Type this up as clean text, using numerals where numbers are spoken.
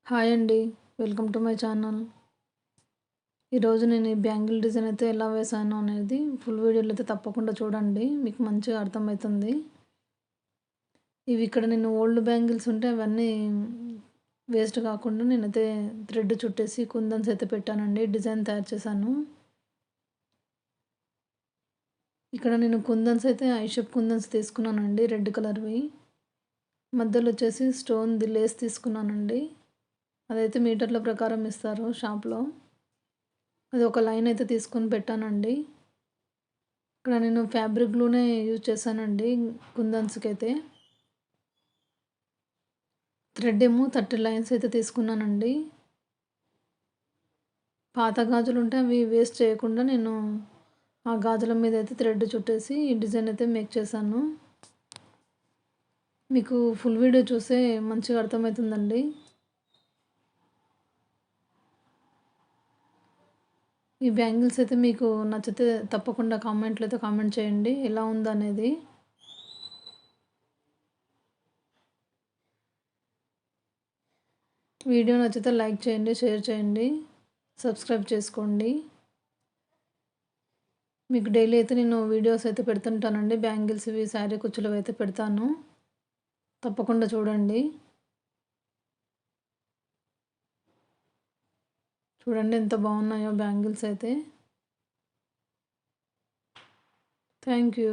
Hi అండి. Welcome to my channel. ఈరోజు నేను ఈ బ్యాంగిల్ డిజైన్ అయితే ఎలా వేశాను అనేది ఫుల్ వీడియోలో అయితే తప్పకుండా చూడండి. మీకు మంచిగా అర్థమవుతుంది. ఇవి ఇక్కడ నేను ఓల్డ్ బ్యాంగిల్స్ ఉంటే అవన్నీ వేస్ట్ కాకుండా నేనైతే థ్రెడ్ చుట్టేసి కుందన్స్ అయితే పెట్టానండి. డిజైన్ తయారు చేశాను. ఇక్కడ నేను కుందన్స్ అయితే ఐ షేప్ కుందన్స్ తీసుకున్నానండి, రెడ్ కలర్వి. మధ్యలో వచ్చేసి స్టోన్ది లేస్ తీసుకున్నానండి. అదైతే మీటర్ల ప్రకారం ఇస్తారు షాప్లో. అది ఒక లైన్ అయితే తీసుకొని పెట్టానండి. ఇక్కడ నేను ఫ్యాబ్రిక్ గ్లూనే యూజ్ చేశానండి కుందన్స్‌కైతే. థ్రెడ్ ఏమో 30 లైన్స్ అయితే తీసుకున్నానండి. పాత గాజులు ఉంటే అవి వేస్ట్ చేయకుండా నేను ఆ గాజుల మీద అయితే థ్రెడ్ చుట్టేసి ఈ డిజైన్ అయితే మేక్ చేశాను. మీకు ఫుల్ వీడియో చూస్తే మంచిగా అర్థమవుతుందండి. ఈ బ్యాంగిల్స్ అయితే మీకు నచ్చితే తప్పకుండా కామెంట్లో అయితే కామెంట్ చేయండి ఎలా ఉందనేది. వీడియో నచ్చితే లైక్ చేయండి, షేర్ చేయండి, సబ్స్క్రైబ్ చేసుకోండి. మీకు డైలీ అయితే నేను వీడియోస్ అయితే పెడుతుంటానండి. బ్యాంగిల్స్ ఇవి శారీ కుచ్చులవి అయితే పెడతాను. తప్పకుండా చూడండి. చూడండి ఎంత బాగున్నాయో బ్యాంగిల్స్ అయితే. Thank you.